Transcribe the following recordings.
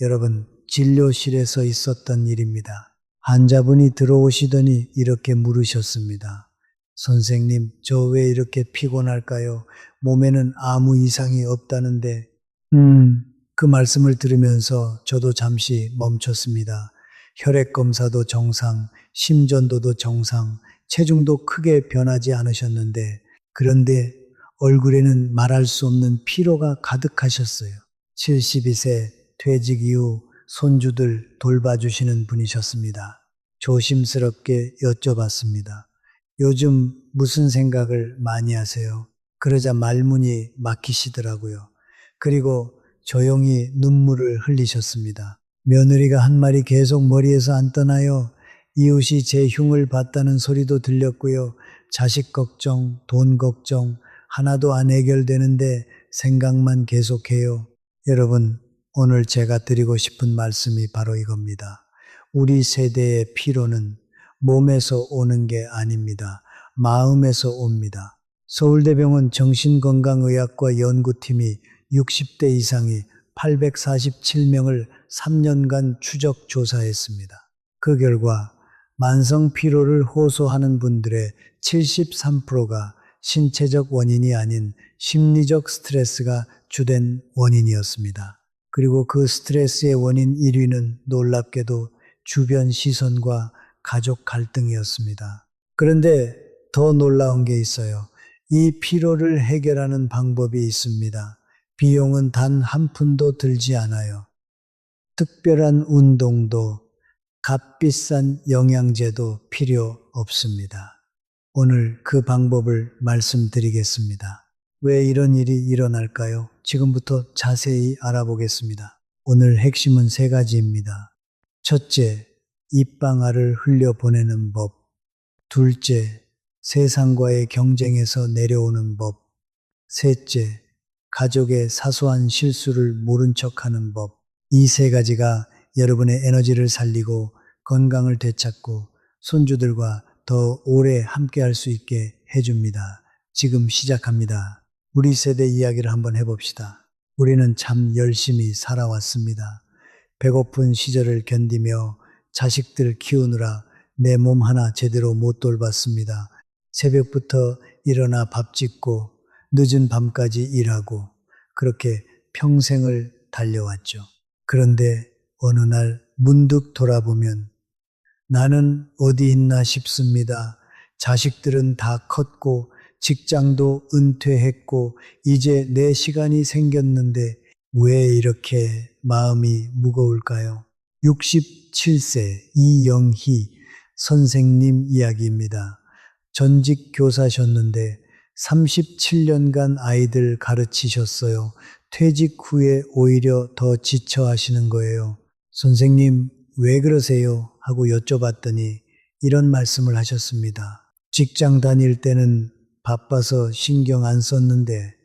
여러분, 진료실에서 있었던 일입니다. 환자분이 들어오시더니 이렇게 물으셨습니다. 선생님, 저 왜 이렇게 피곤할까요? 몸에는 아무 이상이 없다는데. 그 말씀을 들으면서 저도 잠시 멈췄습니다. 혈액 검사도 정상, 심전도도 정상, 체중도 크게 변하지 않으셨는데, 그런데 얼굴에는 말할 수 없는 피로가 가득하셨어요. 72세 퇴직 이후 손주들 돌봐주시는 분이셨습니다. 조심스럽게 여쭤봤습니다. 요즘 무슨 생각을 많이 하세요? 그러자 말문이 막히시더라고요. 그리고 조용히 눈물을 흘리셨습니다. 며느리가 한 말이 계속 머리에서 안 떠나요. 이웃이 제 흉을 봤다는 소리도 들렸고요. 자식 걱정, 돈 걱정 하나도 안 해결되는데 생각만 계속해요. 여러분, 오늘 제가 드리고 싶은 말씀이 바로 이겁니다. 우리 세대의 피로는 몸에서 오는 게 아닙니다. 마음에서 옵니다. 서울대병원 정신건강의학과 연구팀이 60대 이상이 847명을 3년간 추적 조사했습니다. 그 결과 만성 피로를 호소하는 분들의 73%가 신체적 원인이 아닌 심리적 스트레스가 주된 원인이었습니다. 그리고 그 스트레스의 원인 1위는 놀랍게도 주변 시선과 가족 갈등이었습니다. 그런데 더 놀라운 게 있어요. 이 피로를 해결하는 방법이 있습니다. 비용은 단 한 푼도 들지 않아요. 특별한 운동도 값비싼 영양제도 필요 없습니다. 오늘 그 방법을 말씀드리겠습니다. 왜 이런 일이 일어날까요? 지금부터 자세히 알아보겠습니다. 오늘 핵심은 3가지입니다. 첫째, 입방아를 흘려보내는 법. 둘째, 세상과의 경쟁에서 내려오는 법. 셋째, 가족의 사소한 실수를 모른 척하는 법. 이 3가지가 여러분의 에너지를 살리고 건강을 되찾고 손주들과 더 오래 함께할 수 있게 해줍니다. 지금 시작합니다. 우리 세대 이야기를 한번 해봅시다. 우리는 참 열심히 살아왔습니다. 배고픈 시절을 견디며 자식들 키우느라 내 몸 하나 제대로 못 돌봤습니다. 새벽부터 일어나 밥 짓고 늦은 밤까지 일하고 그렇게 평생을 달려왔죠. 그런데 어느 날 문득 돌아보면 나는 어디 있나 싶습니다. 자식들은 다 컸고 직장도 은퇴했고 이제 내 시간이 생겼는데 왜 이렇게 마음이 무거울까요? 67세 이영희 선생님 이야기입니다. 전직 교사셨는데 37년간 아이들 가르치셨어요. 퇴직 후에 오히려 더 지쳐 하시는 거예요. 선생님, 왜 그러세요? 하고 여쭤봤더니 이런 말씀을 하셨습니다. 직장 다닐 때는 바빠서 신경 안 썼는데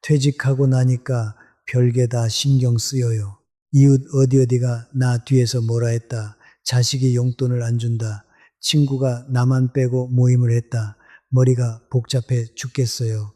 퇴직하고 나니까 별게 다 신경 쓰여요. 이웃 어디가 나 뒤에서 뭐라 했다. 자식이 용돈을 안 준다. 친구가 나만 빼고 모임을 했다. 머리가 복잡해 죽겠어요.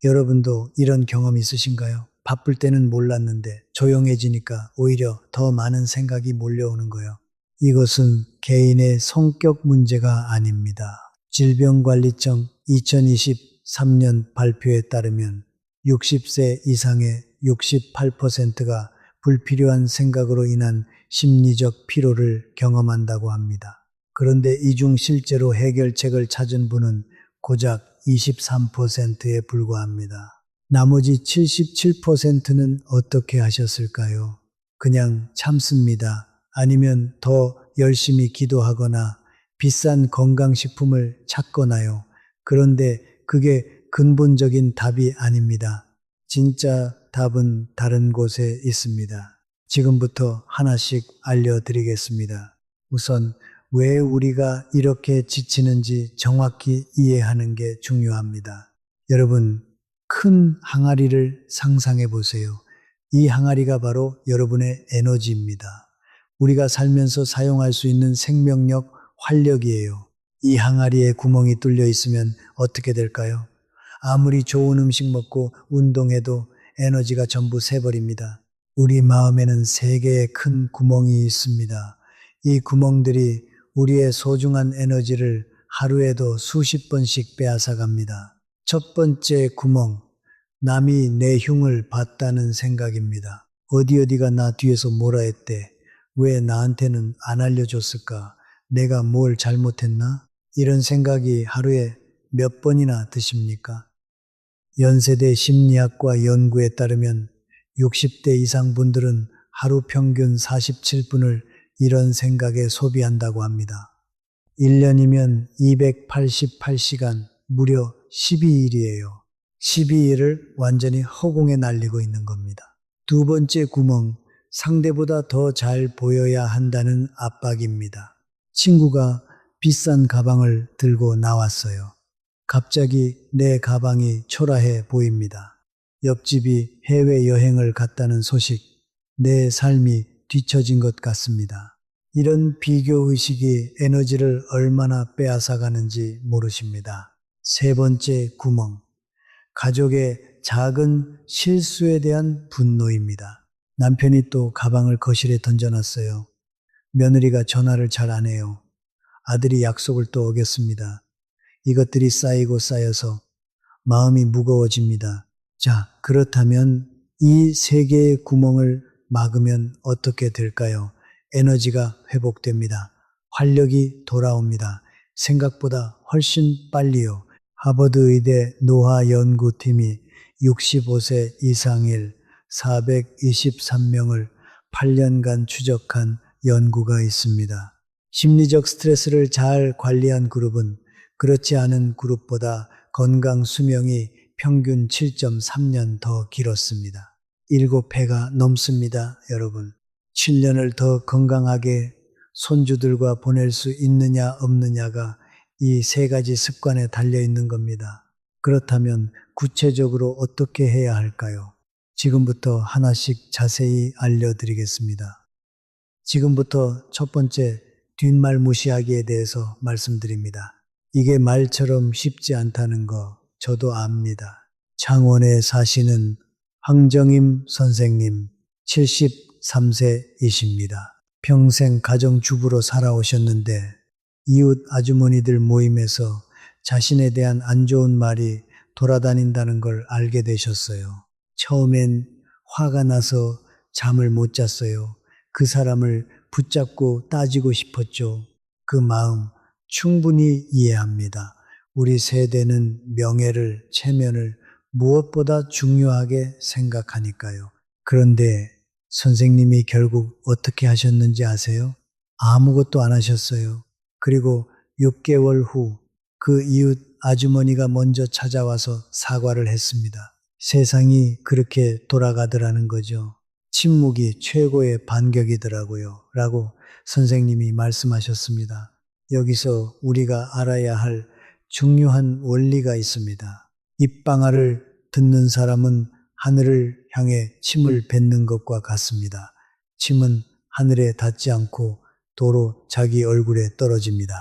여러분도 이런 경험 있으신가요? 바쁠 때는 몰랐는데 조용해지니까 오히려 더 많은 생각이 몰려오는 거예요. 이것은 개인의 성격 문제가 아닙니다. 질병관리청 2023년 발표에 따르면 60세 이상의 68%가 불필요한 생각으로 인한 심리적 피로를 경험한다고 합니다. 그런데 이 중 실제로 해결책을 찾은 분은 고작 23%에 불과합니다. 나머지 77%는 어떻게 하셨을까요? 그냥 참습니다. 아니면 더 열심히 기도하거나 비싼 건강식품을 찾거나요. 그런데 그게 근본적인 답이 아닙니다. 진짜 답은 다른 곳에 있습니다. 지금부터 하나씩 알려드리겠습니다. 우선 왜 우리가 이렇게 지치는지 정확히 이해하는 게 중요합니다. 여러분, 큰 항아리를 상상해 보세요. 이 항아리가 바로 여러분의 에너지입니다. 우리가 살면서 사용할 수 있는 생명력, 활력이에요. 이 항아리에 구멍이 뚫려 있으면 어떻게 될까요? 아무리 좋은 음식 먹고 운동해도 에너지가 전부 새버립니다. 우리 마음에는 세 개의 큰 구멍이 있습니다. 이 구멍들이 우리의 소중한 에너지를 하루에도 수십 번씩 빼앗아 갑니다. 첫 번째 구멍, 남이 내 흉을 봤다는 생각입니다. 어디가 나 뒤에서 뭐라 했대? 왜 나한테는 안 알려줬을까? 내가 뭘 잘못했나? 이런 생각이 하루에 몇 번이나 드십니까? 연세대 심리학과 연구에 따르면 60대 이상 분들은 하루 평균 47분을 이런 생각에 소비한다고 합니다. 1년이면 288시간, 무려 12일이에요. 12일을 완전히 허공에 날리고 있는 겁니다. 두 번째 구멍, 상대보다 더 잘 보여야 한다는 압박입니다. 친구가 비싼 가방을 들고 나왔어요. 갑자기 내 가방이 초라해 보입니다. 옆집이 해외여행을 갔다는 소식, 내 삶이 뒤처진 것 같습니다. 이런 비교의식이 에너지를 얼마나 빼앗아 가는지 모르십니다. 세 번째 구멍, 가족의 작은 실수에 대한 분노입니다. 남편이 또 가방을 거실에 던져놨어요. 며느리가 전화를 잘 안 해요. 아들이 약속을 또 어겼습니다. 이것들이 쌓이고 쌓여서 마음이 무거워집니다. 자, 그렇다면 이 세 개의 구멍을 막으면 어떻게 될까요? 에너지가 회복됩니다. 활력이 돌아옵니다. 생각보다 훨씬 빨리요. 하버드 의대 노화 연구팀이 65세 이상일 423명을 8년간 추적한 연구가 있습니다. 심리적 스트레스를 잘 관리한 그룹은 그렇지 않은 그룹보다 건강 수명이 평균 7.3년 더 길었습니다. 7배가 넘습니다, 여러분. 7년을 더 건강하게 손주들과 보낼 수 있느냐 없느냐가 이 세 가지 습관에 달려 있는 겁니다. 그렇다면 구체적으로 어떻게 해야 할까요? 지금부터 하나씩 자세히 알려드리겠습니다. 지금부터 첫 번째 뒷말 무시하기에 대해서 말씀드립니다. 이게 말처럼 쉽지 않다는 거 저도 압니다. 창원에 사시는 황정임 선생님 73세이십니다. 평생 가정주부로 살아오셨는데 이웃 아주머니들 모임에서 자신에 대한 안 좋은 말이 돌아다닌다는 걸 알게 되셨어요. 처음엔 화가 나서 잠을 못 잤어요. 그 사람을 붙잡고 따지고 싶었죠. 그 마음 충분히 이해합니다. 우리 세대는 명예를, 체면을 무엇보다 중요하게 생각하니까요. 그런데 선생님이 결국 어떻게 하셨는지 아세요? 아무것도 안 하셨어요. 그리고 6개월 후 그 이웃 아주머니가 먼저 찾아와서 사과를 했습니다. 세상이 그렇게 돌아가더라는 거죠. 침묵이 최고의 반격이더라고요. 라고 선생님이 말씀하셨습니다. 여기서 우리가 알아야 할 중요한 원리가 있습니다. 입방아를 듣는 사람은 하늘을 향해 침을 뱉는 것과 같습니다. 침은 하늘에 닿지 않고 도로 자기 얼굴에 떨어집니다.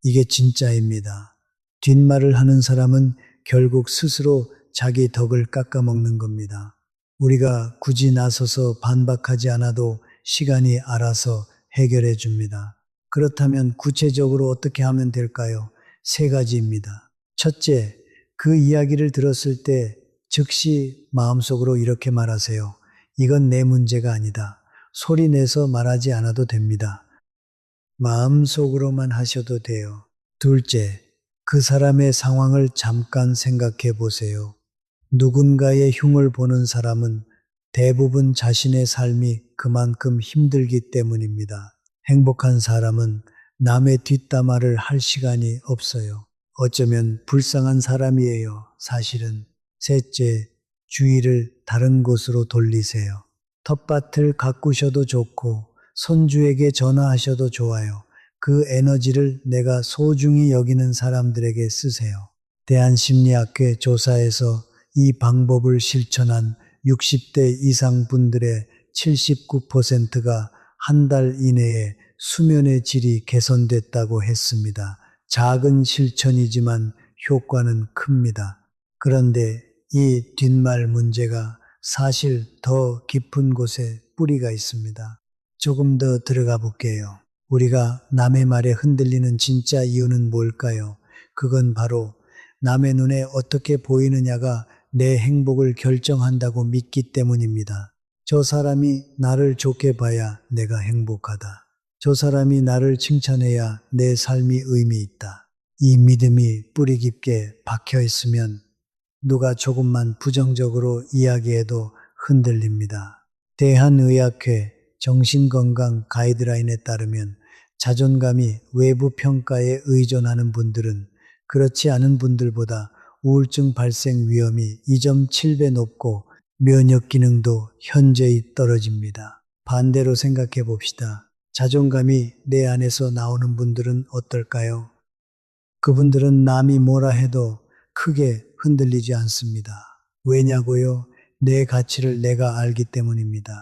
이게 진짜입니다. 뒷말을 하는 사람은 결국 스스로 자기 덕을 깎아먹는 겁니다. 우리가 굳이 나서서 반박하지 않아도 시간이 알아서 해결해 줍니다. 그렇다면 구체적으로 어떻게 하면 될까요? 세 가지입니다. 첫째, 그 이야기를 들었을 때 즉시 마음속으로 이렇게 말하세요. 이건 내 문제가 아니다. 소리 내서 말하지 않아도 됩니다. 마음속으로만 하셔도 돼요. 둘째, 그 사람의 상황을 잠깐 생각해 보세요. 누군가의 흉을 보는 사람은 대부분 자신의 삶이 그만큼 힘들기 때문입니다. 행복한 사람은 남의 뒷담화를 할 시간이 없어요. 어쩌면 불쌍한 사람이에요, 사실은. 셋째, 주의를 다른 곳으로 돌리세요. 텃밭을 가꾸셔도 좋고 손주에게 전화하셔도 좋아요. 그 에너지를 내가 소중히 여기는 사람들에게 쓰세요. 대한심리학회 조사에서 이 방법을 실천한 60대 이상 분들의 79%가 한 달 이내에 수면의 질이 개선됐다고 했습니다. 작은 실천이지만 효과는 큽니다. 그런데 이 뒷말 문제가 사실 더 깊은 곳에 뿌리가 있습니다. 조금 더 들어가 볼게요. 우리가 남의 말에 흔들리는 진짜 이유는 뭘까요? 그건 바로 남의 눈에 어떻게 보이느냐가 내 행복을 결정한다고 믿기 때문입니다. 저 사람이 나를 좋게 봐야 내가 행복하다. 저 사람이 나를 칭찬해야 내 삶이 의미 있다. 이 믿음이 뿌리 깊게 박혀 있으면 누가 조금만 부정적으로 이야기해도 흔들립니다. 대한의학회 정신건강 가이드라인에 따르면 자존감이 외부 평가에 의존하는 분들은 그렇지 않은 분들보다 우울증 발생 위험이 2.7배 높고 면역 기능도 현저히 떨어집니다. 반대로 생각해 봅시다. 자존감이 내 안에서 나오는 분들은 어떨까요? 그분들은 남이 뭐라 해도 크게 흔들리지 않습니다. 왜냐고요? 내 가치를 내가 알기 때문입니다.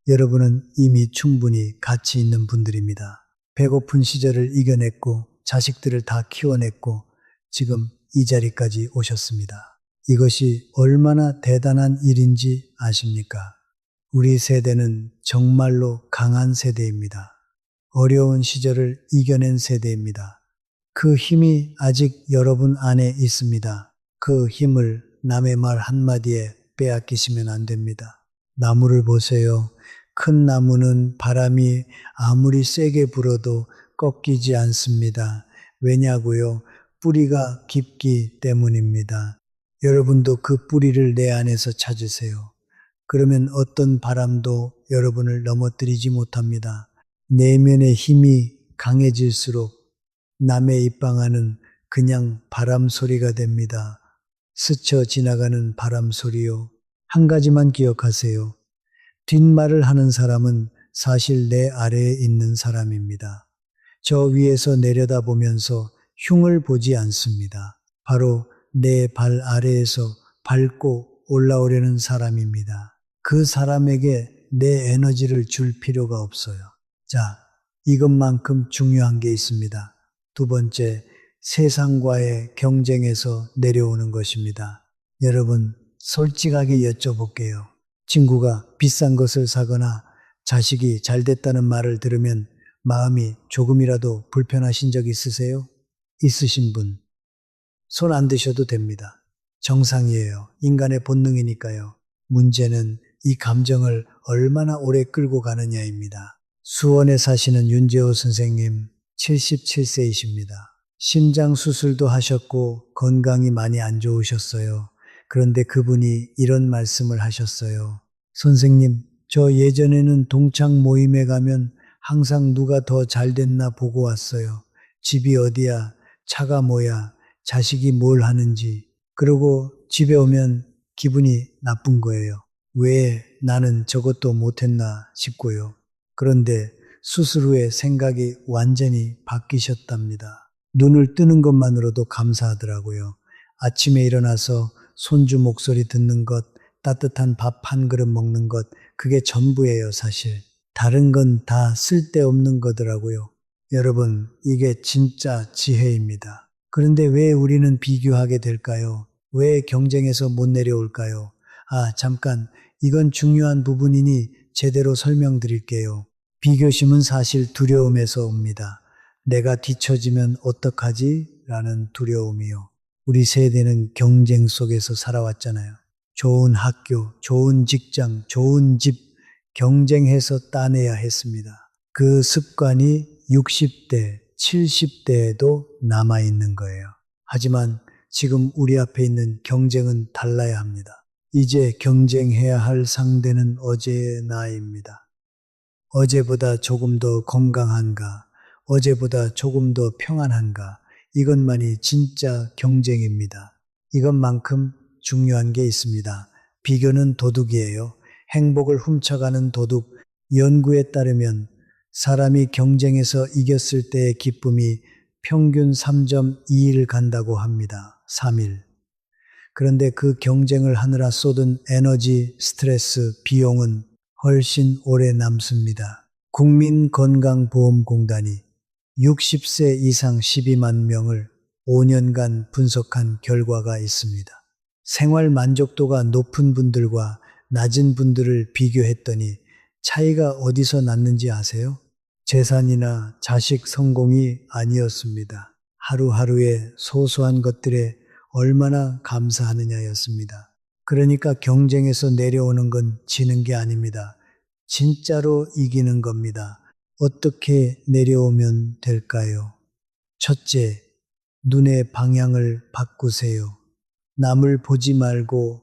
여러분은 이미 충분히 가치 있는 분들입니다. 배고픈 시절을 이겨냈고 자식들을 다 키워냈고 지금 이 자리까지 오셨습니다. 이것이 얼마나 대단한 일인지 아십니까? 우리 세대는 정말로 강한 세대입니다. 어려운 시절을 이겨낸 세대입니다. 그 힘이 아직 여러분 안에 있습니다. 그 힘을 남의 말 한마디에 빼앗기시면 안 됩니다. 나무를 보세요. 큰 나무는 바람이 아무리 세게 불어도 꺾이지 않습니다. 왜냐고요? 뿌리가 깊기 때문입니다. 여러분도 그 뿌리를 내 안에서 찾으세요. 그러면 어떤 바람도 여러분을 넘어뜨리지 못합니다. 내면의 힘이 강해질수록 남의 입방아는 그냥 바람 소리가 됩니다. 스쳐 지나가는 바람 소리요. 한 가지만 기억하세요. 뒷말을 하는 사람은 사실 내 아래에 있는 사람입니다. 저 위에서 내려다보면서 흉을 보지 않습니다. 바로 내 발 아래에서 밟고 올라오려는 사람입니다. 그 사람에게 내 에너지를 줄 필요가 없어요. 자, 이것만큼 중요한 게 있습니다. 두 번째, 세상과의 경쟁에서 내려오는 것입니다. 여러분, 솔직하게 여쭤볼게요. 친구가 비싼 것을 사거나 자식이 잘 됐다는 말을 들으면 마음이 조금이라도 불편하신 적 있으세요? 있으신 분, 손 안 드셔도 됩니다. 정상이에요. 인간의 본능이니까요. 문제는 이 감정을 얼마나 오래 끌고 가느냐입니다. 수원에 사시는 윤재호 선생님, 77세이십니다. 심장 수술도 하셨고 건강이 많이 안 좋으셨어요. 그런데 그분이 이런 말씀을 하셨어요. 선생님, 저 예전에는 동창 모임에 가면 항상 누가 더 잘 됐나 보고 왔어요. 집이 어디야? 차가 뭐야? 자식이 뭘 하는지. 그러고 집에 오면 기분이 나쁜 거예요. 왜 나는 저것도 못했나 싶고요. 그런데 수술 후에 생각이 완전히 바뀌셨답니다. 눈을 뜨는 것만으로도 감사하더라고요. 아침에 일어나서 손주 목소리 듣는 것, 따뜻한 밥 한 그릇 먹는 것, 그게 전부예요, 사실. 다른 건 다 쓸데없는 거더라고요. 여러분, 이게 진짜 지혜입니다. 그런데 왜 우리는 비교하게 될까요? 왜 경쟁에서 못 내려올까요? 잠깐, 이건 중요한 부분이니 제대로 설명드릴게요. 비교심은 사실 두려움에서 옵니다. 내가 뒤처지면 어떡하지? 라는 두려움이요. 우리 세대는 경쟁 속에서 살아왔잖아요. 좋은 학교, 좋은 직장, 좋은 집, 경쟁해서 따내야 했습니다. 그 습관이 60대, 70대에도 남아있는 거예요. 하지만 지금 우리 앞에 있는 경쟁은 달라야 합니다. 이제 경쟁해야 할 상대는 어제의 나입니다. 어제보다 조금 더 건강한가? 어제보다 조금 더 평안한가? 이것만이 진짜 경쟁입니다. 이것만큼 중요한 게 있습니다. 비교는 도둑이에요. 행복을 훔쳐가는 도둑. 연구에 따르면 사람이 경쟁에서 이겼을 때의 기쁨이 평균 3.2일 간다고 합니다. 3일. 그런데 그 경쟁을 하느라 쏟은 에너지, 스트레스, 비용은 훨씬 오래 남습니다. 국민건강보험공단이 60세 이상 12만 명을 5년간 분석한 결과가 있습니다. 생활 만족도가 높은 분들과 낮은 분들을 비교했더니 차이가 어디서 났는지 아세요? 재산이나 자식 성공이 아니었습니다. 하루하루의 소소한 것들에 얼마나 감사하느냐였습니다. 그러니까 경쟁에서 내려오는 건 지는 게 아닙니다. 진짜로 이기는 겁니다. 어떻게 내려오면 될까요? 첫째, 눈의 방향을 바꾸세요. 남을 보지 말고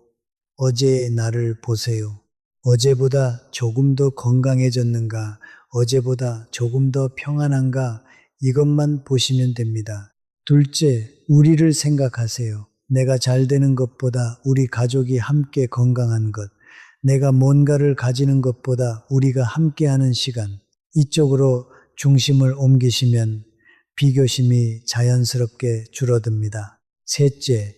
어제의 나를 보세요. 어제보다 조금 더 건강해졌는가, 어제보다 조금 더 평안한가, 이것만 보시면 됩니다. 둘째, 우리를 생각하세요. 내가 잘 되는 것보다 우리 가족이 함께 건강한 것, 내가 뭔가를 가지는 것보다 우리가 함께하는 시간, 이쪽으로 중심을 옮기시면 비교심이 자연스럽게 줄어듭니다. 셋째,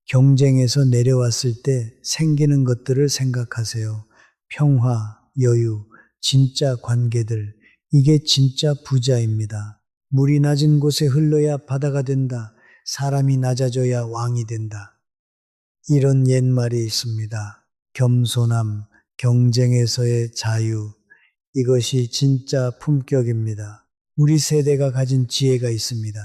경쟁에서 내려왔을 때 생기는 것들을 생각하세요. 평화, 여유, 진짜 관계들, 이게 진짜 부자입니다. 물이 낮은 곳에 흘러야 바다가 된다. 사람이 낮아져야 왕이 된다. 이런 옛말이 있습니다. 겸손함, 경쟁에서의 자유, 이것이 진짜 품격입니다. 우리 세대가 가진 지혜가 있습니다.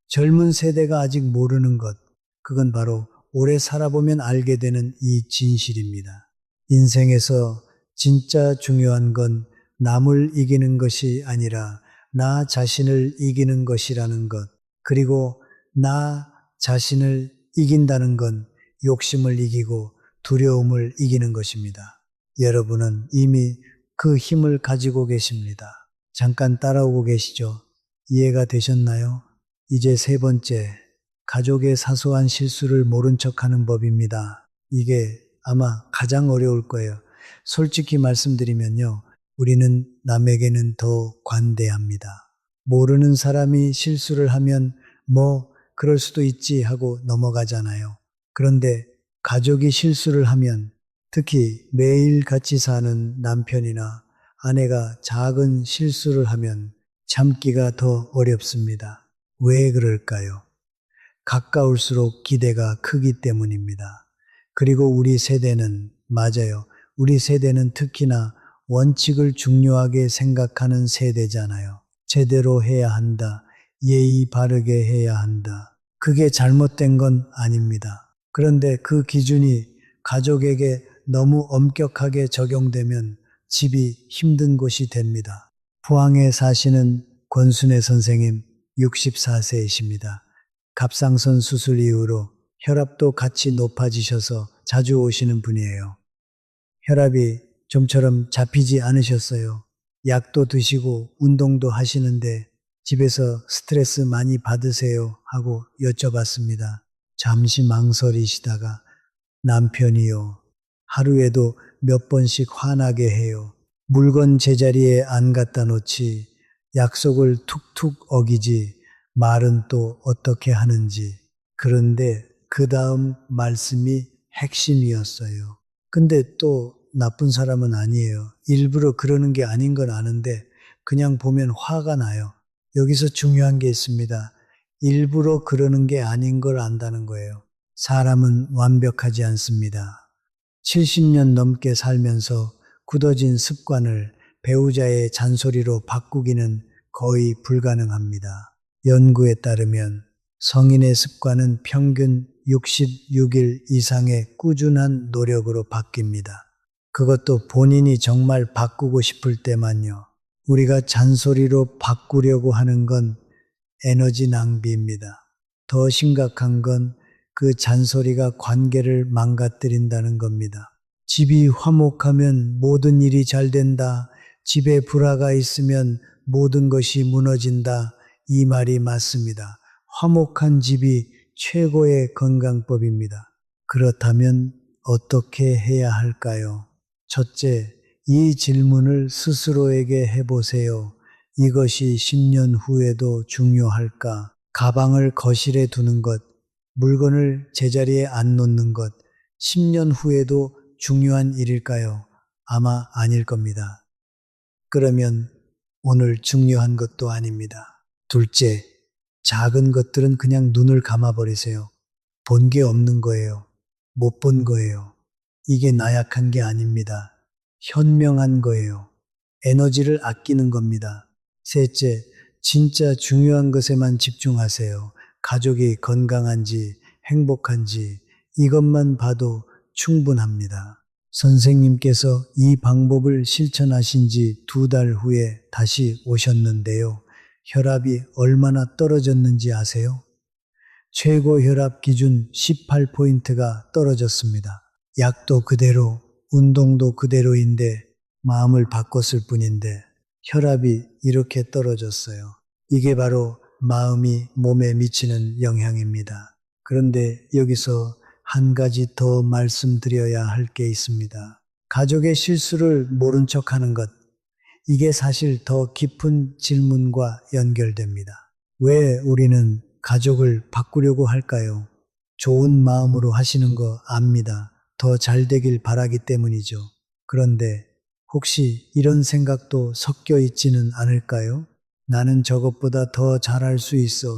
젊은 세대가 아직 모르는 것, 그건 바로 오래 살아보면 알게 되는 이 진실입니다. 인생에서 진짜 중요한 건 남을 이기는 것이 아니라 나 자신을 이기는 것이라는 것, 그리고 나 자신을 이긴다는 건 욕심을 이기고 두려움을 이기는 것입니다. 여러분은 이미 그 힘을 가지고 계십니다. 잠깐 따라오고 계시죠? 이해가 되셨나요? 이제 세 번째, 가족의 사소한 실수를 모른 척하는 법입니다. 이게 아마 가장 어려울 거예요. 솔직히 말씀드리면요, 우리는 남에게는 더 관대합니다. 모르는 사람이 실수를 하면 그럴 수도 있지 하고 넘어가잖아요. 그런데 가족이 실수를 하면, 특히 매일 같이 사는 남편이나 아내가 작은 실수를 하면 참기가 더 어렵습니다. 왜 그럴까요? 가까울수록 기대가 크기 때문입니다. 그리고 우리 세대는, 맞아요. 우리 세대는 특히나 원칙을 중요하게 생각하는 세대잖아요. 제대로 해야 한다. 예의 바르게 해야 한다. 그게 잘못된 건 아닙니다. 그런데 그 기준이 가족에게 너무 엄격하게 적용되면 집이 힘든 곳이 됩니다. 포항에 사시는 권순애 선생님 64세이십니다. 갑상선 수술 이후로 혈압도 같이 높아지셔서 자주 오시는 분이에요. 혈압이 좀처럼 잡히지 않으셨어요. 약도 드시고 운동도 하시는데 집에서 스트레스 많이 받으세요 하고 여쭤봤습니다. 잠시 망설이시다가 남편이요. 하루에도 몇 번씩 화나게 해요. 물건 제자리에 안 갖다 놓지, 약속을 툭툭 어기지, 말은 또 어떻게 하는지. 그런데 그 다음 말씀이 핵심이었어요. 근데 또 나쁜 사람은 아니에요. 일부러 그러는 게 아닌 건 아는데 그냥 보면 화가 나요. 여기서 중요한 게 있습니다. 일부러 그러는 게 아닌 걸 안다는 거예요. 사람은 완벽하지 않습니다. 70년 넘게 살면서 굳어진 습관을 배우자의 잔소리로 바꾸기는 거의 불가능합니다. 연구에 따르면 성인의 습관은 평균 66일 이상의 꾸준한 노력으로 바뀝니다. 그것도 본인이 정말 바꾸고 싶을 때만요. 우리가 잔소리로 바꾸려고 하는 건 에너지 낭비입니다. 더 심각한 건 그 잔소리가 관계를 망가뜨린다는 겁니다. 집이 화목하면 모든 일이 잘 된다. 집에 불화가 있으면 모든 것이 무너진다. 이 말이 맞습니다. 화목한 집이 최고의 건강법입니다. 그렇다면 어떻게 해야 할까요? 첫째, 이 질문을 스스로에게 해보세요. 이것이 10년 후에도 중요할까? 가방을 거실에 두는 것, 물건을 제자리에 안 놓는 것, 10년 후에도 중요한 일일까요? 아마 아닐 겁니다. 그러면 오늘 중요한 것도 아닙니다. 둘째, 작은 것들은 그냥 눈을 감아버리세요. 본 게 없는 거예요. 못 본 거예요. 이게 나약한 게 아닙니다. 현명한 거예요. 에너지를 아끼는 겁니다. 셋째, 진짜 중요한 것에만 집중하세요. 가족이 건강한지 행복한지 이것만 봐도 충분합니다. 선생님께서 이 방법을 실천하신 지 2달 후에 다시 오셨는데요. 혈압이 얼마나 떨어졌는지 아세요? 최고 혈압 기준 18포인트가 떨어졌습니다. 약도 그대로, 운동도 그대로인데 마음을 바꿨을 뿐인데 혈압이 이렇게 떨어졌어요. 이게 바로 마음이 몸에 미치는 영향입니다. 그런데 여기서 한 가지 더 말씀드려야 할 게 있습니다. 가족의 실수를 모른 척 하는 것. 이게 사실 더 깊은 질문과 연결됩니다. 왜 우리는 가족을 바꾸려고 할까요? 좋은 마음으로 하시는 거 압니다. 더 잘 되길 바라기 때문이죠. 그런데 혹시 이런 생각도 섞여 있지는 않을까요? 나는 저것보다 더 잘할 수 있어.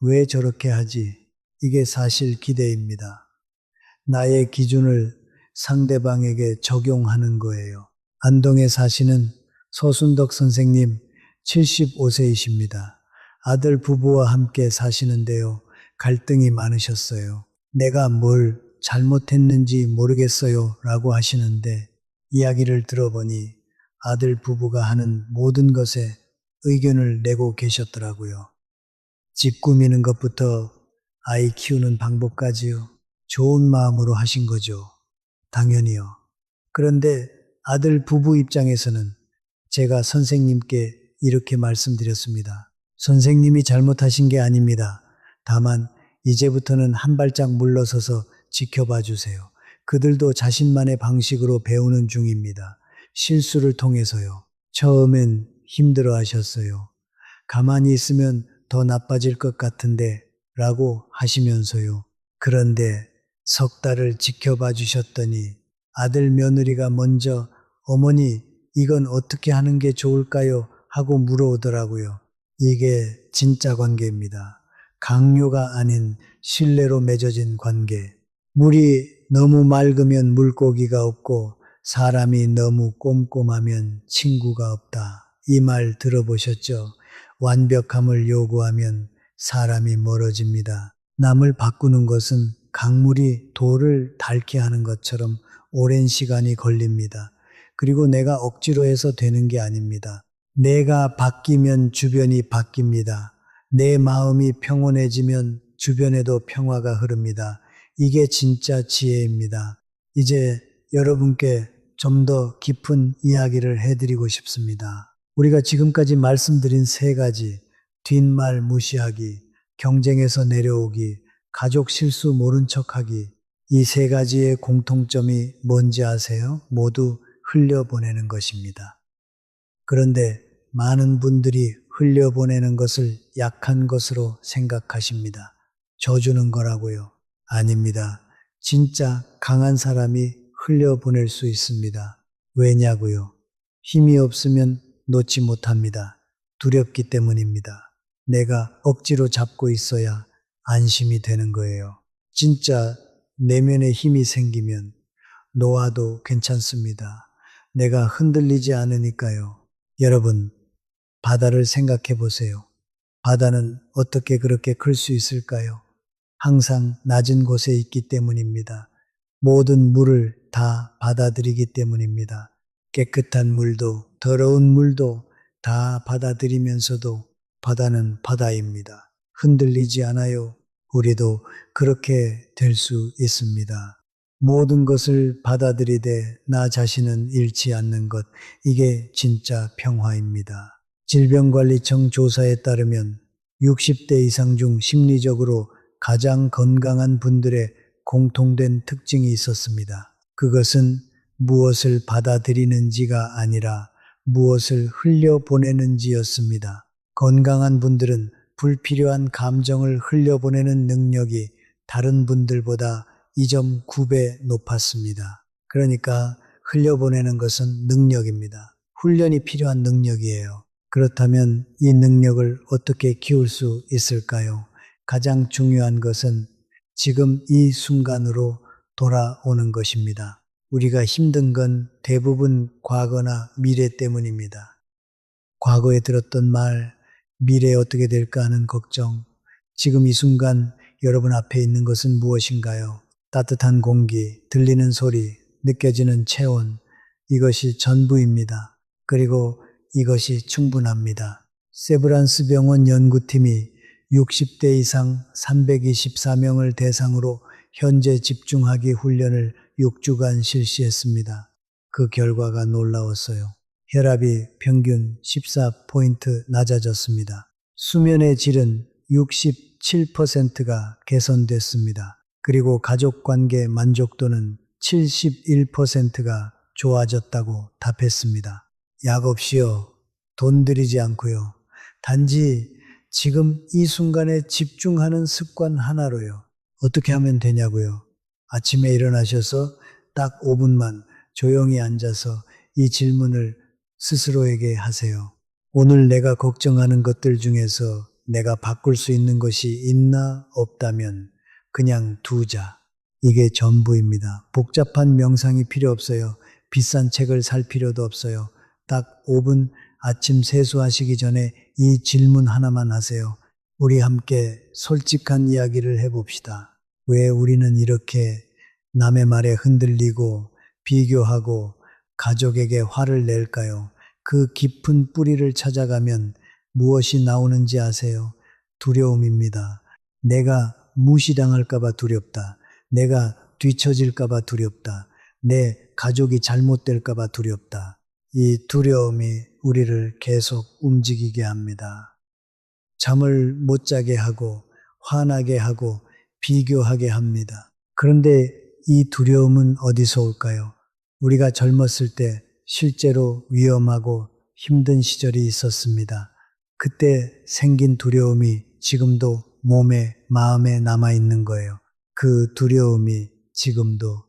왜 저렇게 하지? 이게 사실 기대입니다. 나의 기준을 상대방에게 적용하는 거예요. 안동에 사시는 서순덕 선생님 75세이십니다. 아들 부부와 함께 사시는데요. 갈등이 많으셨어요. 내가 뭘 잘못했는지 모르겠어요 라고 하시는데 이야기를 들어보니 아들 부부가 하는 모든 것에 의견을 내고 계셨더라고요. 집 꾸미는 것부터 아이 키우는 방법까지요. 좋은 마음으로 하신 거죠. 당연히요. 그런데 아들 부부 입장에서는 제가 선생님께 이렇게 말씀드렸습니다. 선생님이 잘못하신 게 아닙니다. 다만 이제부터는 한 발짝 물러서서 지켜봐 주세요. 그들도 자신만의 방식으로 배우는 중입니다. 실수를 통해서요. 처음엔 힘들어 하셨어요. 가만히 있으면 더 나빠질 것 같은데 라고 하시면서요. 그런데 석 달을 지켜봐 주셨더니 아들 며느리가 먼저 어머니 이건 어떻게 하는 게 좋을까요? 하고 물어오더라고요. 이게 진짜 관계입니다. 강요가 아닌 신뢰로 맺어진 관계. 물이 너무 맑으면 물고기가 없고 사람이 너무 꼼꼼하면 친구가 없다. 이 말 들어보셨죠? 완벽함을 요구하면 사람이 멀어집니다. 남을 바꾸는 것은 강물이 돌을 닳게 하는 것처럼 오랜 시간이 걸립니다. 그리고 내가 억지로 해서 되는 게 아닙니다. 내가 바뀌면 주변이 바뀝니다. 내 마음이 평온해지면 주변에도 평화가 흐릅니다. 이게 진짜 지혜입니다. 이제 여러분께 좀 더 깊은 이야기를 해드리고 싶습니다. 우리가 지금까지 말씀드린 3가지, 뒷말 무시하기, 경쟁에서 내려오기, 가족 실수 모른 척하기, 이 3가지의 공통점이 뭔지 아세요? 모두 흘려보내는 것입니다. 그런데 많은 분들이 흘려보내는 것을 약한 것으로 생각하십니다. 져주는 거라고요. 아닙니다. 진짜 강한 사람이 흘려보낼 수 있습니다. 왜냐고요? 힘이 없으면 놓지 못합니다. 두렵기 때문입니다. 내가 억지로 잡고 있어야 안심이 되는 거예요. 진짜 내면에 힘이 생기면 놓아도 괜찮습니다. 내가 흔들리지 않으니까요. 여러분, 바다를 생각해 보세요. 바다는 어떻게 그렇게 클 수 있을까요? 항상 낮은 곳에 있기 때문입니다. 모든 물을 다 받아들이기 때문입니다. 깨끗한 물도 더러운 물도 다 받아들이면서도 바다는 바다입니다. 흔들리지 않아요. 우리도 그렇게 될 수 있습니다. 모든 것을 받아들이되 나 자신은 잃지 않는 것, 이게 진짜 평화입니다. 질병관리청 조사에 따르면 60대 이상 중 심리적으로 가장 건강한 분들의 공통된 특징이 있었습니다. 그것은 무엇을 받아들이는지가 아니라 무엇을 흘려보내는지였습니다. 건강한 분들은 불필요한 감정을 흘려보내는 능력이 다른 분들보다 2.9배 높았습니다. 그러니까 흘려보내는 것은 능력입니다. 훈련이 필요한 능력이에요. 그렇다면 이 능력을 어떻게 키울 수 있을까요? 가장 중요한 것은 지금 이 순간으로 돌아오는 것입니다. 우리가 힘든 건 대부분 과거나 미래 때문입니다. 과거에 들었던 말, 미래에 어떻게 될까 하는 걱정, 지금 이 순간 여러분 앞에 있는 것은 무엇인가요? 따뜻한 공기, 들리는 소리, 느껴지는 체온, 이것이 전부입니다. 그리고 이것이 충분합니다. 세브란스 병원 연구팀이 60대 이상 324명을 대상으로 현재 집중하기 훈련을 6주간 실시했습니다. 그 결과가 놀라웠어요. 혈압이 평균 14포인트 낮아졌습니다. 수면의 질은 67%가 개선됐습니다. 그리고 가족 관계 만족도는 71%가 좋아졌다고 답했습니다. 약 없이요. 돈 들이지 않고요. 단지 지금 이 순간에 집중하는 습관 하나로요. 어떻게 하면 되냐고요. 아침에 일어나셔서 딱 5분만 조용히 앉아서 이 질문을 스스로에게 하세요. 오늘 내가 걱정하는 것들 중에서 내가 바꿀 수 있는 것이 있나 없다면 그냥 두자. 이게 전부입니다. 복잡한 명상이 필요 없어요. 비싼 책을 살 필요도 없어요. 딱 5분 아침 세수하시기 전에 이 질문 하나만 하세요. 우리 함께 솔직한 이야기를 해봅시다. 왜 우리는 이렇게 남의 말에 흔들리고 비교하고 가족에게 화를 낼까요? 그 깊은 뿌리를 찾아가면 무엇이 나오는지 아세요? 두려움입니다. 내가 무시당할까봐 두렵다. 내가 뒤처질까봐 두렵다. 내 가족이 잘못될까봐 두렵다. 이 두려움이 우리를 계속 움직이게 합니다. 잠을 못 자게 하고 화나게 하고 비교하게 합니다. 그런데 이 두려움은 어디서 올까요? 우리가 젊었을 때 실제로 위험하고 힘든 시절이 있었습니다. 그때 생긴 두려움이 지금도 몸에, 마음에 남아있는 거예요. 그 두려움이 지금도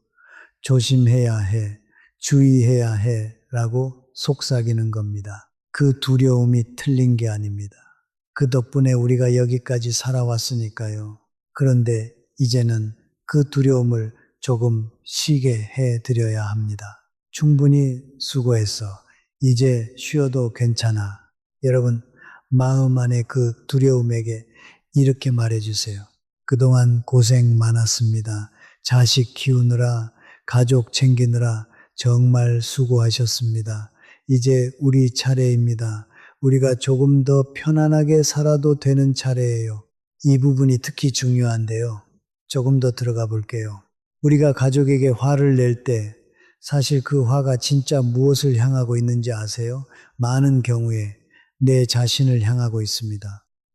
조심해야 해, 주의해야 해 라고 속삭이는 겁니다. 그 두려움이 틀린 게 아닙니다. 그 덕분에 우리가 여기까지 살아왔으니까요. 그런데 이제는 그 두려움을 조금 쉬게 해 드려야 합니다. 충분히 수고했어. 이제 쉬어도 괜찮아. 여러분, 마음 안에 그 두려움에게 이렇게 말해주세요. 그동안 고생 많았습니다. 자식 키우느라, 가족 챙기느라 정말 수고하셨습니다. 이제 우리 차례입니다. 우리가 조금 더 편안하게 살아도 되는 차례예요. 이 부분이 특히 중요한데요. 조금 더 들어가 볼게요. 우리가 가족에게 화를 낼 때 사실 그 화가 진짜 무엇을 향하고 있는지 아세요? 많은 경우에 내 자신을 향하고 있습니다.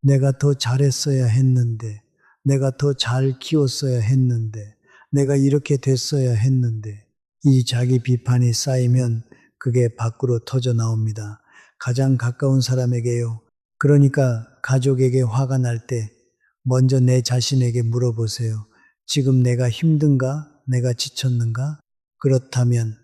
내가 더 잘했어야 했는데, 내가 더 잘 키웠어야 했는데, 내가 이렇게 됐어야 했는데, 이 자기 비판이 쌓이면 그게 밖으로 터져 나옵니다. 가장 가까운 사람에게요. 그러니까 가족에게 화가 날 때 먼저 내 자신에게 물어보세요. 지금 내가 힘든가? 내가 지쳤는가? 그렇다면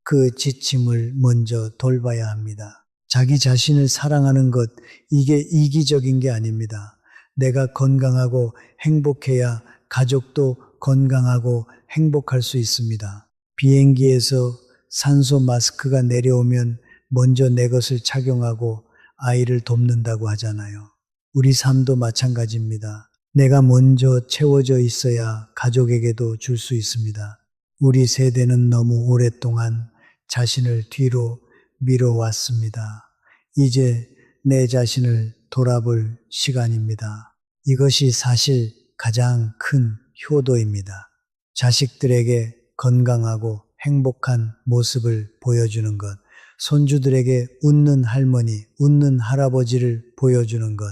그 지침을 먼저 돌봐야 합니다. 자기 자신을 사랑하는 것, 이게 이기적인 게 아닙니다. 내가 건강하고 행복해야 가족도 건강하고 행복할 수 있습니다. 비행기에서 산소 마스크가 내려오면 먼저 내 것을 착용하고 아이를 돕는다고 하잖아요. 우리 삶도 마찬가지입니다. 내가 먼저 채워져 있어야 가족에게도 줄 수 있습니다. 우리 세대는 너무 오랫동안 자신을 뒤로 미뤄왔습니다. 이제 내 자신을 돌아볼 시간입니다. 이것이 사실 가장 큰 효도입니다. 자식들에게 건강하고 행복한 모습을 보여주는 것, 손주들에게 웃는 할머니, 웃는 할아버지를 보여주는 것,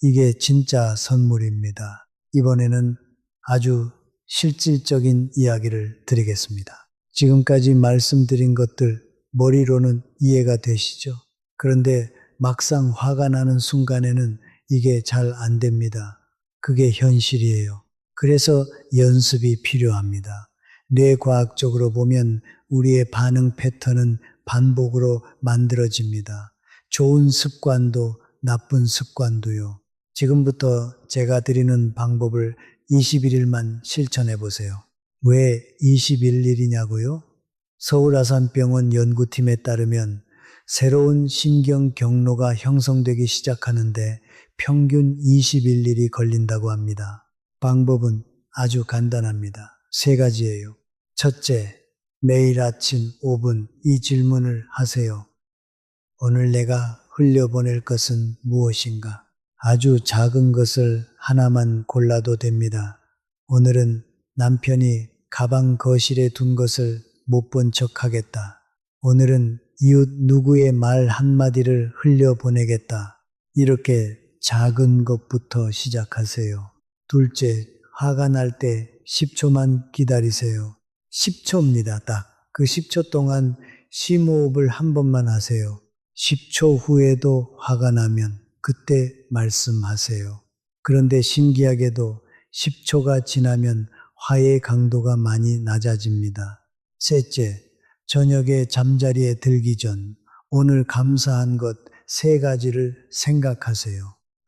이게 진짜 선물입니다. 이번에는 아주 실질적인 이야기를 드리겠습니다. 지금까지 말씀드린 것들 머리로는 이해가 되시죠? 그런데 막상 화가 나는 순간에는 이게 잘 안 됩니다. 그게 현실이에요. 그래서 연습이 필요합니다. 뇌과학적으로 보면 우리의 반응 패턴은 반복으로 만들어집니다. 좋은 습관도 나쁜 습관도요. 지금부터 제가 드리는 방법을 21일만 실천해 보세요. 왜 21일이냐고요? 서울아산병원 연구팀에 따르면 새로운 신경 경로가 형성되기 시작하는데 평균 21일이 걸린다고 합니다. 방법은 아주 간단합니다. 세 가지예요. 첫째, 매일 아침 5분 이 질문을 하세요. 오늘 내가 흘려보낼 것은 무엇인가? 아주 작은 것을 하나만 골라도 됩니다. 오늘은 남편이 가방 거실에 둔 것을 못 본 척 하겠다. 오늘은 이웃 누구의 말 한마디를 흘려보내겠다. 이렇게 작은 것부터 시작하세요. 둘째, 화가 날 때 10초만 기다리세요. 10초입니다, 딱. 그 10초 동안 심호흡을 한 번만 하세요. 10초 후에도 화가 나면 그때 말씀하세요. 그런데 신기하게도 10초가 지나면 화의 강도가 많이 낮아집니다. 셋째, 저녁에 잠자리에 들기 전 오늘 감사한 것 세 가지를 생각하세요.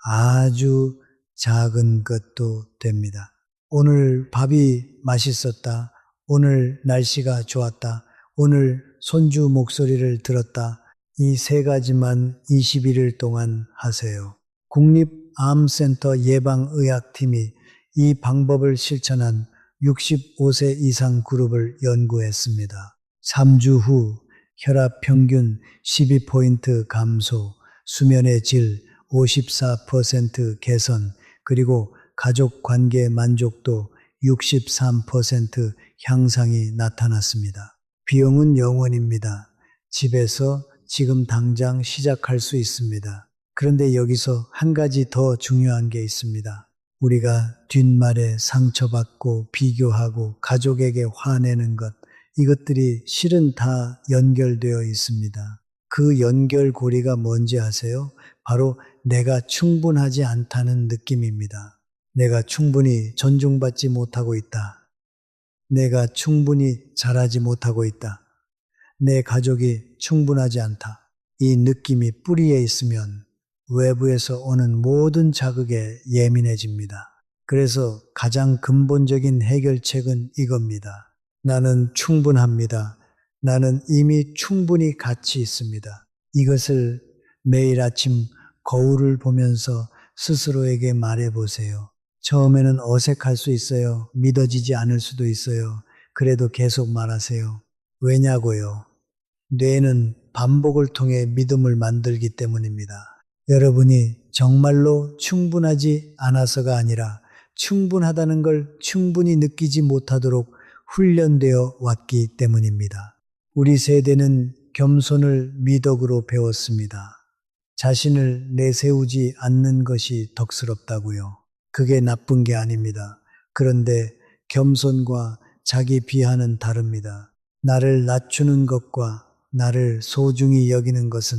아주 작은 것도 됩니다. 오늘 밥이 맛있었다. 오늘 날씨가 좋았다. 오늘 손주 목소리를 들었다. 이 세 가지만 21일 동안 하세요. 국립암센터 예방의학팀이 이 방법을 실천한 65세 이상 그룹을 연구했습니다. 3주 후 혈압 평균 12포인트 감소, 수면의 질 54% 개선, 그리고 가족 관계 만족도 63% 향상이 나타났습니다. 비용은 0원입니다. 집에서 지금 당장 시작할 수 있습니다. 그런데 여기서 한 가지 더 중요한 게 있습니다. 우리가 뒷말에 상처받고 비교하고 가족에게 화내는 것, 이것들이 실은 다 연결되어 있습니다. 그 연결고리가 뭔지 아세요? 바로 내가 충분하지 않다는 느낌입니다. 내가 충분히 존중받지 못하고 있다. 내가 충분히 잘하지 못하고 있다. 내 가족이 충분하지 않다. 이 느낌이 뿌리에 있으면 외부에서 오는 모든 자극에 예민해집니다. 그래서 가장 근본적인 해결책은 이겁니다. 나는 충분합니다. 나는 이미 충분히 가치 있습니다. 이것을 매일 아침 거울을 보면서 스스로에게 말해보세요. 처음에는 어색할 수 있어요. 믿어지지 않을 수도 있어요. 그래도 계속 말하세요. 왜냐고요? 뇌는 반복을 통해 믿음을 만들기 때문입니다. 여러분이 정말로 충분하지 않아서가 아니라 충분하다는 걸 충분히 느끼지 못하도록 훈련되어 왔기 때문입니다. 우리 세대는 겸손을 미덕으로 배웠습니다. 자신을 내세우지 않는 것이 덕스럽다고요. 그게 나쁜 게 아닙니다. 그런데 겸손과 자기 비하는 다릅니다. 나를 낮추는 것과 나를 소중히 여기는 것은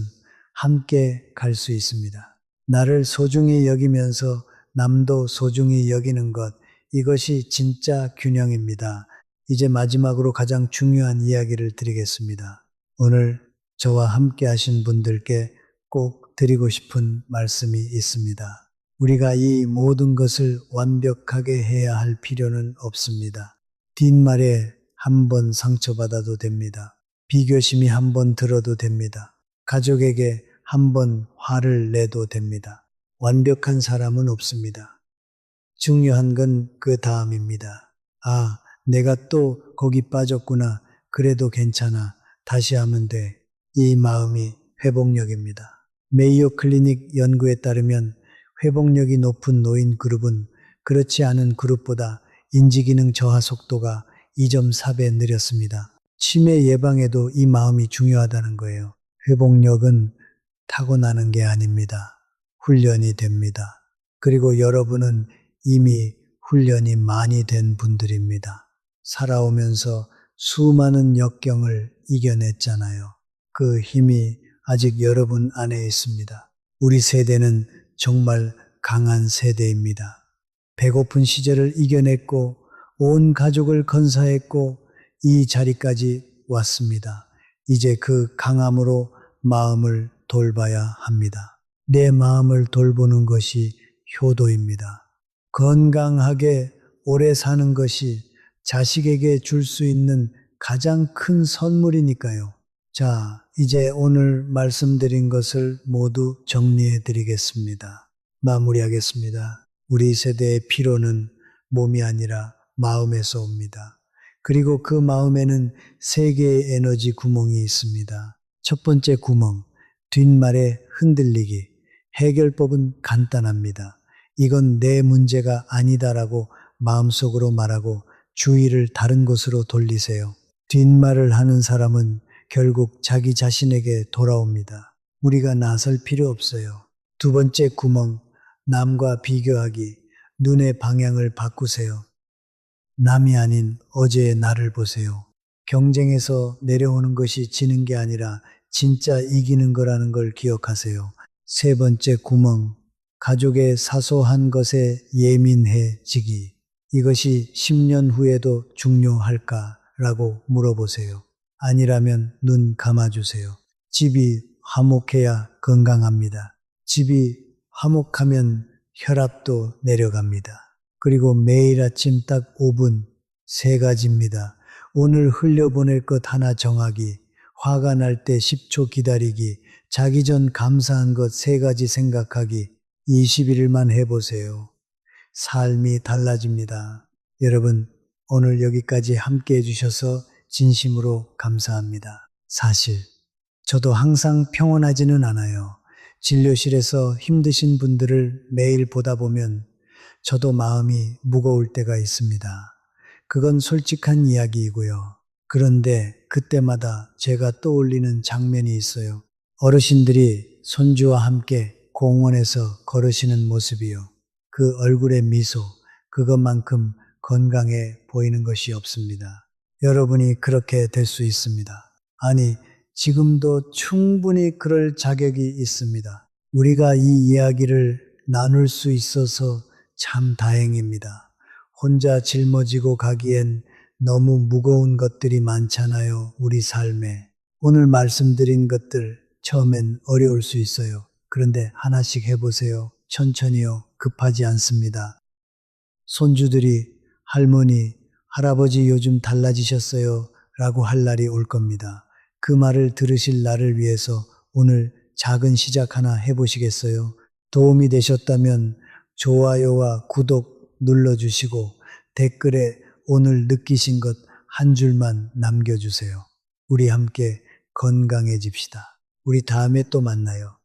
함께 갈 수 있습니다. 나를 소중히 여기면서 남도 소중히 여기는 것, 이것이 진짜 균형입니다. 이제 마지막으로 가장 중요한 이야기를 드리겠습니다. 오늘 저와 함께 하신 분들께 꼭 드리고 싶은 말씀이 있습니다. 우리가 이 모든 것을 완벽하게 해야 할 필요는 없습니다. 뒷말에 한 번 상처받아도 됩니다. 비교심이 한 번 들어도 됩니다. 가족에게 한 번 화를 내도 됩니다. 완벽한 사람은 없습니다. 중요한 건 그 다음입니다. 아, 내가 또 거기 빠졌구나. 그래도 괜찮아. 다시 하면 돼. 이 마음이 회복력입니다. 메이오 클리닉 연구에 따르면 회복력이 높은 노인 그룹은 그렇지 않은 그룹보다 인지기능 저하 속도가 2.4배 느렸습니다. 치매 예방에도 이 마음이 중요하다는 거예요. 회복력은 타고나는 게 아닙니다. 훈련이 됩니다. 그리고 여러분은 이미 훈련이 많이 된 분들입니다. 살아오면서 수많은 역경을 이겨냈잖아요. 그 힘이 아직 여러분 안에 있습니다. 우리 세대는 정말 강한 세대입니다. 배고픈 시절을 이겨냈고 온 가족을 건사했고 이 자리까지 왔습니다. 이제 그 강함으로 마음을 돌봐야 합니다. 내 마음을 돌보는 것이 효도입니다. 건강하게 오래 사는 것이 자식에게 줄 수 있는 가장 큰 선물이니까요. 자, 이제 오늘 말씀드린 것을 모두 정리해 드리겠습니다. 마무리하겠습니다. 우리 세대의 피로는 몸이 아니라 마음에서 옵니다. 그리고 그 마음에는 세 개의 에너지 구멍이 있습니다. 첫 번째 구멍, 뒷말에 흔들리기. 해결법은 간단합니다. 이건 내 문제가 아니다라고 마음속으로 말하고 주의를 다른 곳으로 돌리세요. 뒷말을 하는 사람은 결국 자기 자신에게 돌아옵니다. 우리가 나설 필요 없어요. 두 번째 구멍, 남과 비교하기. 눈의 방향을 바꾸세요. 남이 아닌 어제의 나를 보세요. 경쟁에서 내려오는 것이 지는 게 아니라 진짜 이기는 거라는 걸 기억하세요. 세 번째 구멍, 가족의 사소한 것에 예민해지기. 이것이 10년 후에도 중요할까라고 물어보세요. 아니라면 눈 감아주세요. 집이 화목해야 건강합니다. 집이 화목하면 혈압도 내려갑니다. 그리고 매일 아침 딱 5분, 세 가지입니다. 오늘 흘려보낼 것 하나 정하기, 화가 날 때 10초 기다리기, 자기 전 감사한 것 세 가지 생각하기, 21일만 해보세요. 삶이 달라집니다. 여러분, 오늘 여기까지 함께 해주셔서 진심으로 감사합니다. 사실, 저도 항상 평온하지는 않아요. 진료실에서 힘드신 분들을 매일 보다 보면 저도 마음이 무거울 때가 있습니다. 그건 솔직한 이야기이고요. 그런데 그때마다 제가 떠올리는 장면이 있어요. 어르신들이 손주와 함께 공원에서 걸으시는 모습이요. 그 얼굴의 미소, 그것만큼 건강해 보이는 것이 없습니다. 여러분이 그렇게 될 수 있습니다. 아니, 지금도 충분히 그럴 자격이 있습니다. 우리가 이 이야기를 나눌 수 있어서 참 다행입니다. 혼자 짊어지고 가기엔 너무 무거운 것들이 많잖아요, 우리 삶에. 오늘 말씀드린 것들 처음엔 어려울 수 있어요. 그런데 하나씩 해보세요. 천천히요. 급하지 않습니다. 손주들이 할머니, 할아버지 요즘 달라지셨어요 라고 할 날이 올 겁니다. 그 말을 들으실 나를 위해서 오늘 작은 시작 하나 해보시겠어요? 도움이 되셨다면 좋아요와 구독 눌러주시고 댓글에 오늘 느끼신 것 한 줄만 남겨주세요. 우리 함께 건강해집시다. 우리 다음에 또 만나요.